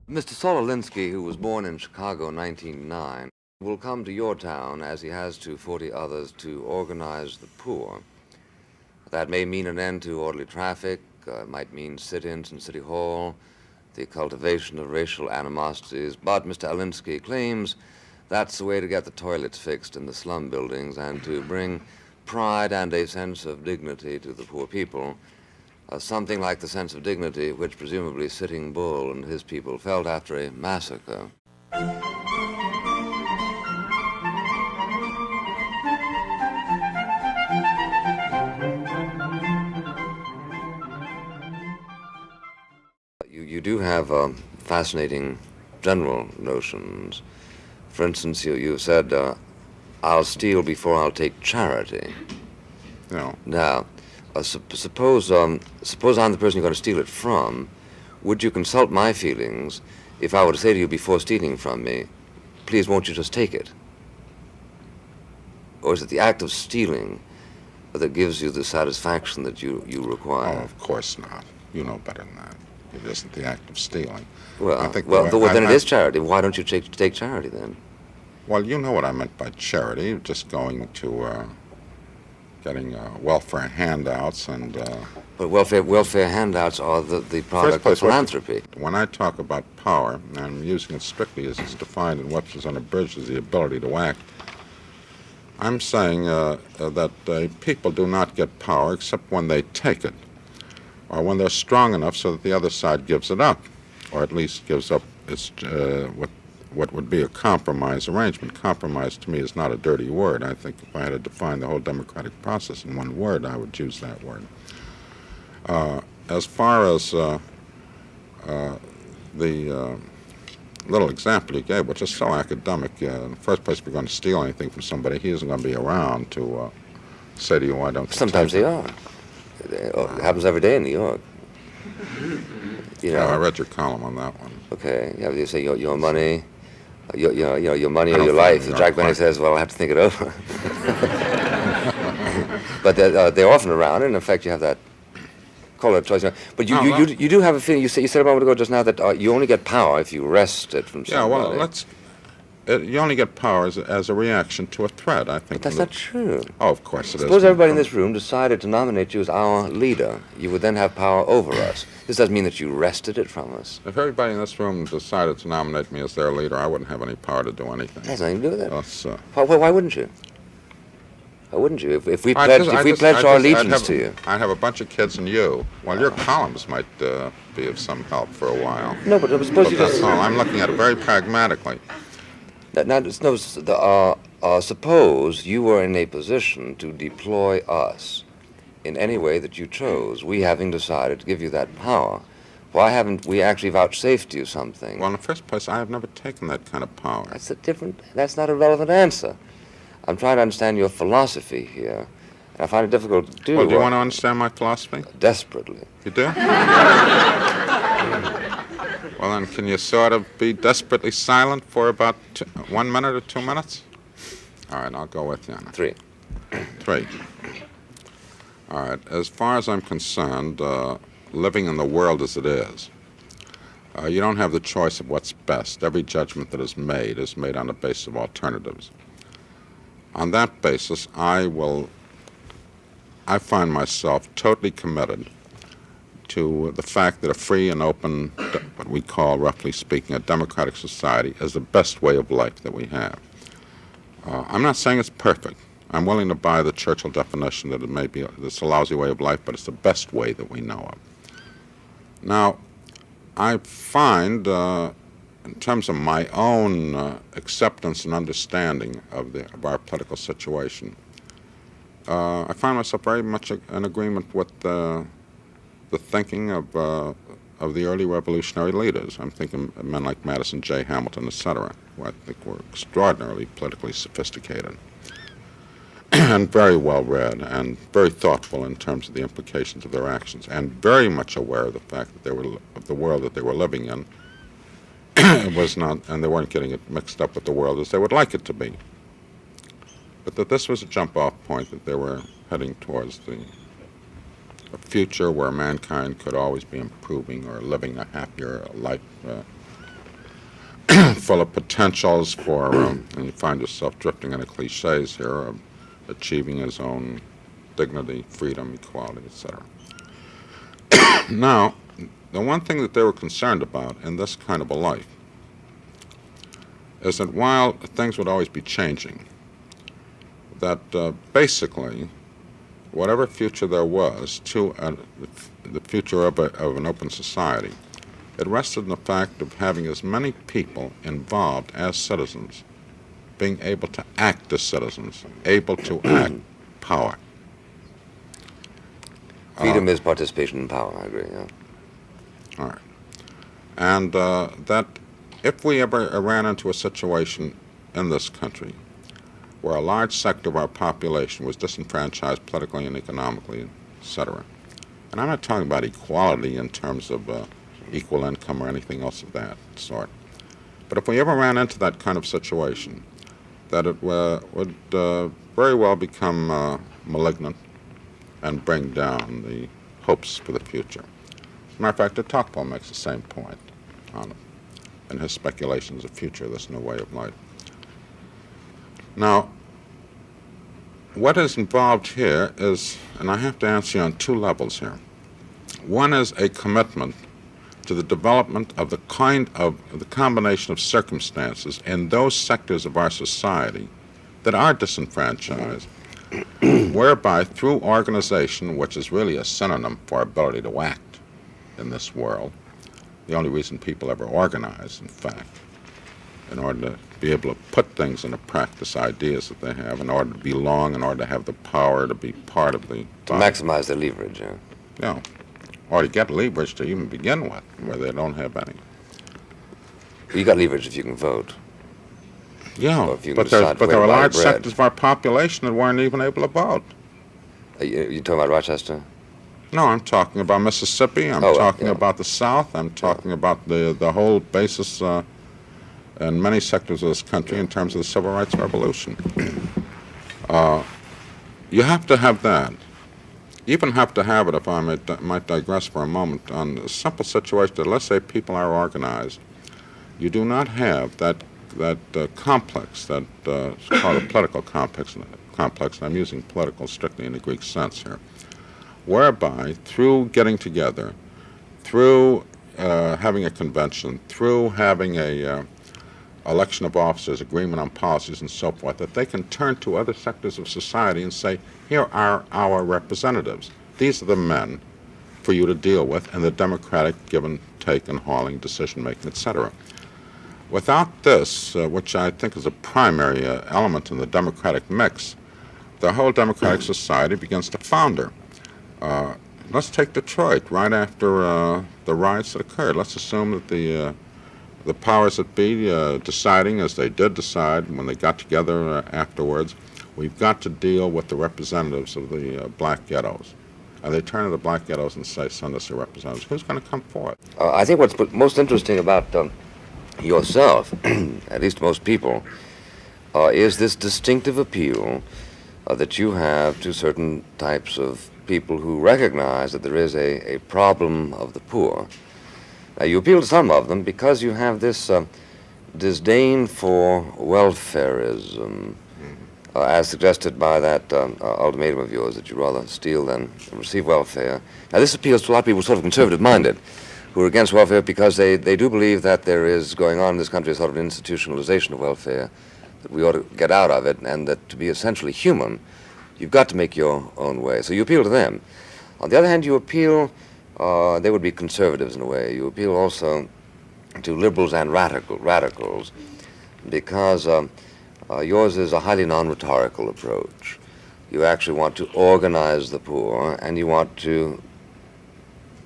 Mr. Saul Alinsky, who was born in Chicago in 1909, will come to your town, as he has to 40 others, to organize the poor. That may mean an end to orderly traffic, might mean sit-ins in City Hall, the cultivation of racial animosities, but Mr. Alinsky claims that's the way to get the toilets fixed in the slum buildings and to bring pride and a sense of dignity to the poor people. Something like the sense of dignity which presumably Sitting Bull and his people felt after a massacre. You do have fascinating general notions. For instance, you said, I'll steal before I'll take charity. No. Now, suppose I'm the person you're going to steal it from. Would you consult my feelings if I were to say to you before stealing from me, please won't you just take it? Or is it the act of stealing that gives you the satisfaction that you require? Oh, of course not. You know better than that. It isn't the act of stealing. Well, then it is charity. Why don't you take charity then? Well, you know what I meant by charity, just going to getting welfare handouts and... But welfare handouts are the product of philanthropy. When I talk about power, and I'm using it strictly as it's defined in Webster's Unabridged as the ability to act, I'm saying that people do not get power except when they take it, or when they're strong enough so that the other side gives it up, or at least gives up its what would be a compromise arrangement. Compromise to me is not a dirty word. I think if I had to define the whole democratic process in one word, I would use that word. As far as the little example you gave, which is so academic, in the first place, if you're going to steal anything from somebody, he isn't going to be around to say to you, why don't you Sometimes they are. It happens every day in New York. You know. Yeah, I read your column on that one. Okay, yeah, you say your money, your money or your life. Jack Benny says, well, I have to think it over. But they're often around, and in effect, you have that call it choice. But you do have a feeling. You said a moment ago just now that you only get power if you wrest it from somebody. Yeah, well, you only get power as a reaction to a threat, I think. But that's not true. Oh, of course it is. Suppose everybody in this room decided to nominate you as our leader. You would then have power over us. This doesn't mean that you wrested it from us. If everybody in this room decided to nominate me as their leader, I wouldn't have any power to do anything. It has nothing to do with that. That's, why wouldn't you? Why wouldn't you? If we pledged our allegiance to you. I'd have a bunch of kids and you. Well, your columns might be of some help for a while. No, but suppose you just... That's all. I'm looking at it very pragmatically. Suppose you were in a position to deploy us in any way that you chose, we having decided to give you that power. Why haven't we actually vouchsafed you something? Well, in the first place, I have never taken that kind of power. That's not a relevant answer. I'm trying to understand your philosophy here, and I find it difficult to do. Well, do you want to understand my philosophy? Desperately. You do? Well, then, can you sort of be desperately silent for about 1 minute or 2 minutes? All right, I'll go with you. 3. 3. All right, as far as I'm concerned, living in the world as it is, you don't have the choice of what's best. Every judgment that is made on the basis of alternatives. On that basis, I find myself totally committed to the fact that a free and open, what we call, roughly speaking, a democratic society is the best way of life that we have. I'm not saying it's perfect. I'm willing to buy the Churchill definition that it may be it's a lousy way of life, but it's the best way that we know of. Now, I find, in terms of my own acceptance and understanding of our political situation, I find myself very much in agreement with the thinking of the early revolutionary leaders. I'm thinking of men like Madison J. Hamilton, etc., who I think were extraordinarily politically sophisticated and very well read and very thoughtful in terms of the implications of their actions, and very much aware of the fact that of the world that they were living in. It was not, and they weren't getting it mixed up with the world as they would like it to be. But that this was a jump-off point, that they were heading towards a future where mankind could always be improving or living a happier life full of potentials for, and you find yourself drifting into cliches here, of achieving his own dignity, freedom, equality, etc. Now, the one thing that they were concerned about in this kind of a life is that while things would always be changing, that basically whatever future there was to the future of an open society, it rested in the fact of having as many people involved as citizens, being able to act as citizens, able to act power. Freedom is participation in power, I agree, yeah. All right. And that if we ever ran into a situation in this country where a large sector of our population was disenfranchised politically and economically, etc., and I'm not talking about equality in terms of equal income or anything else of that sort, but if we ever ran into that kind of situation, that it would very well become malignant and bring down the hopes for the future. As a matter of fact, de Tocqueville makes the same point on it in his speculations of future, this new way of life. Now, what is involved here is, and I have to answer you on two levels here. One is a commitment to the development of the combination of circumstances in those sectors of our society that are disenfranchised, whereby through organization, which is really a synonym for ability to act in this world, the only reason people ever organize, in fact, in order to be able to put things into practice, ideas that they have, in order to belong, in order to have the power to be part of the to maximize their leverage, yeah. Yeah, or to get leverage to even begin with, where they don't have any. You got leverage if you can vote. Yeah, but there are large sectors of our population that weren't even able to vote. You talking about Rochester? No, I'm talking about Mississippi. I'm talking about the South. I'm talking about the whole basis in many sectors of this country in terms of the Civil Rights Revolution. You have to have that. You even have to have it, if I might digress for a moment, on a simple situation that, let's say people are organized. You do not have that complex, that is called a political complex, and I'm using political strictly in the Greek sense here, whereby through getting together, through having a convention, through having a election of officers, agreement on policies and so forth, that they can turn to other sectors of society and say, here are our representatives. These are the men for you to deal with in the democratic give and take and hauling, decision making, etc. Without this, which I think is a primary element in the democratic mix, the whole democratic society begins to founder. Let's take Detroit right after the riots that occurred. Let's assume that the powers that be deciding, as they did decide when they got together afterwards, we've got to deal with the representatives of the black ghettos. And they turn to the black ghettos and say, send us your representatives. Who's going to come forward? I think what's most interesting about yourself, at least most people, is this distinctive appeal that you have to certain types of people who recognize that there is a problem of the poor. Now, you appeal to some of them because you have this disdain for welfarism, as suggested by that ultimatum of yours that you rather steal than receive welfare. Now, this appeals to a lot of people sort of conservative-minded who are against welfare because they do believe that there is going on in this country a sort of institutionalization of welfare, that we ought to get out of it, and that to be essentially human, you've got to make your own way. So you appeal to them. On the other hand, you appeal, they would be conservatives in a way, you appeal also to liberals and radicals because yours is a highly non-rhetorical approach. You actually want to organize the poor, and you want to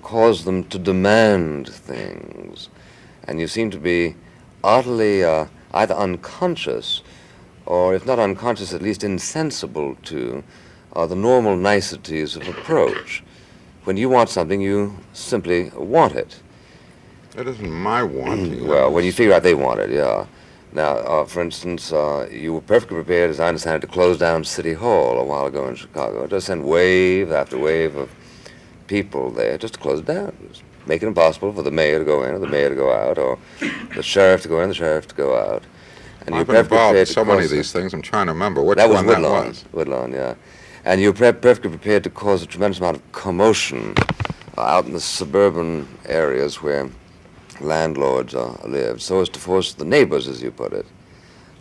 cause them to demand things. And you seem to be utterly either unconscious, or if not unconscious, at least insensible to the normal niceties of approach. When you want something, you simply want it. It isn't my wanting. Well, when you figure out they want it, yeah. Now, for instance, you were perfectly prepared, as I understand it, to close down City Hall a while ago in Chicago, to send wave after wave of people there just to close it down. It was make it impossible for the mayor to go in or the mayor to go out, or the sheriff to go in, the sheriff to go out. And I've been involved in so many of these things, I'm trying to remember which one that was. Woodlawn, yeah. And you're perfectly prepared to cause a tremendous amount of commotion out in the suburban areas where landlords live, so as to force the neighbors, as you put it,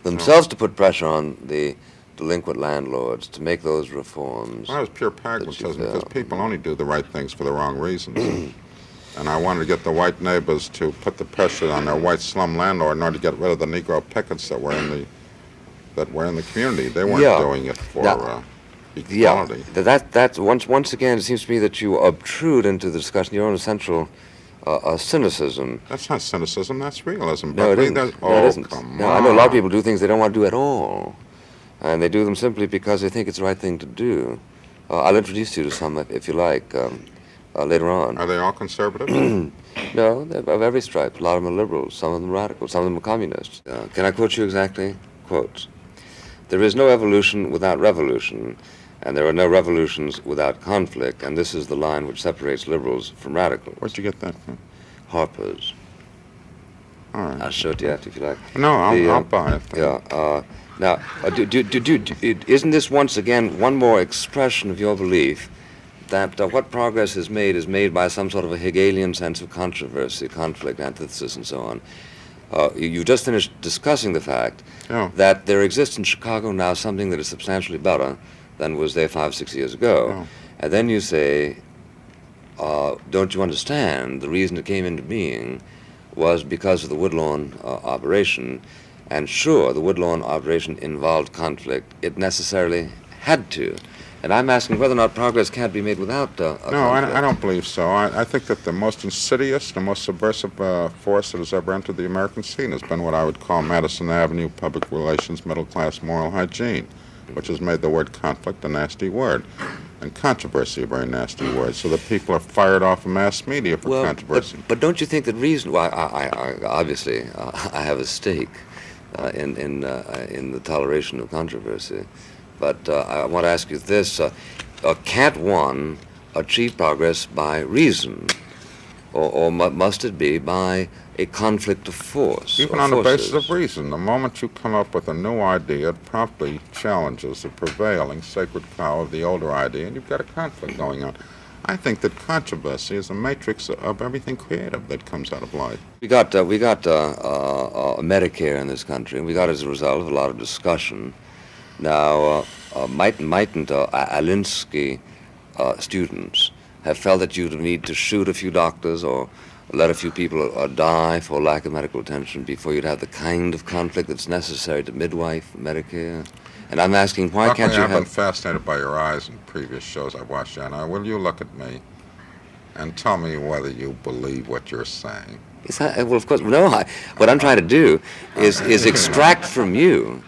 themselves to put pressure on the delinquent landlords to make those reforms. Well, that was pure pragmatism, because people only do the right things for the wrong reasons. And I wanted to get the white neighbors to put the pressure on their white slum landlord in order to get rid of the Negro pickets that were in the community. They weren't doing it for equality. Yeah, that's once again, it seems to me that you obtrude into the discussion your own essential cynicism. That's not cynicism, that's realism. No, it isn't. Oh, come on. I know a lot of people do things they don't want to do at all, and they do them simply because they think it's the right thing to do. I'll introduce you to some, if you like, later on. Are they all conservative? No, they're of every stripe. A lot of them are liberals, some of them radicals, some of them are communists. Can I quote you exactly? Quote, "There is no evolution without revolution, and there are no revolutions without conflict, and this is the line which separates liberals from radicals." Where'd you get that from? Harper's. All right. I'll show it to you after if you like. No, I'll buy it. Yeah. Now, isn't this once again one more expression of your belief that what progress is made by some sort of a Hegelian sense of controversy, conflict, antithesis, and so on? You just finished discussing the fact that there exists in Chicago now something that is substantially better than was there 5 or 6 years ago. And then you say, don't you understand, the reason it came into being was because of the Woodlawn operation. And sure, the Woodlawn operation involved conflict. It necessarily had to. And I'm asking whether or not progress can't be made without conflict. No, I don't believe so. I think that the most insidious, the most subversive force that has ever entered the American scene has been what I would call Madison Avenue public relations, middle-class moral hygiene, which has made the word conflict a nasty word, and controversy a very nasty word, so that people are fired off of mass media for controversy. But don't you think that reason? Well, I obviously I have a stake in the toleration of controversy. But I want to ask you this, can't one achieve progress by reason, or must it be by a conflict of force? Even on the basis of reason. The moment you come up with a new idea, it promptly challenges the prevailing sacred power of the older idea, and you've got a conflict going on. I think that controversy is a matrix of everything creative that comes out of life. We got Medicare in this country, and we got it as a result of a lot of discussion. Now, mightn't Alinsky students have felt that you'd need to shoot a few doctors or let a few people die for lack of medical attention before you'd have the kind of conflict that's necessary to midwife Medicare? And I'm asking, why can't you have... I've been fascinated by your eyes in previous shows I've watched, Now, will you look at me and tell me whether you believe what you're saying? Well, of course, no. What I'm trying to do is extract from you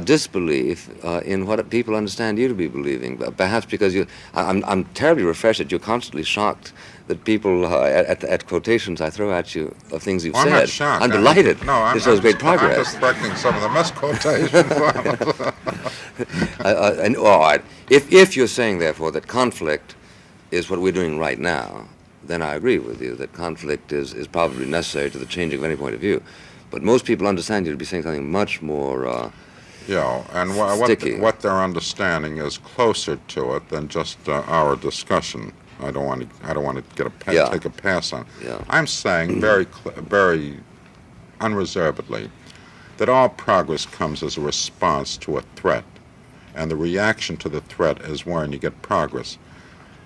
disbelief in what people understand you to be believing. Perhaps because I'm terribly refreshed that you're constantly shocked that people at quotations I throw at you of things you've said. I'm not shocked. I'm delighted. This shows great progress. I'm just correcting some of the misquotations. All right. If you're saying, therefore, that conflict is what we're doing right now, then I agree with you that conflict is probably necessary to the changing of any point of view. But most people understand you to be saying something much more and what they're understanding is closer to it than just our discussion. I don't want to take a pass on. Yeah. I'm saying very unreservedly that all progress comes as a response to a threat, and the reaction to the threat is when you get progress.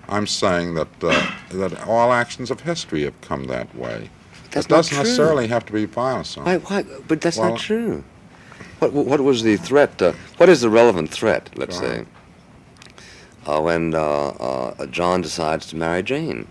I'm saying that that all actions of history have come that way. That's it doesn't necessarily have to be violence. Why? But that's not true. What was the threat? What is the relevant threat, let's say, when John decides to marry Jane?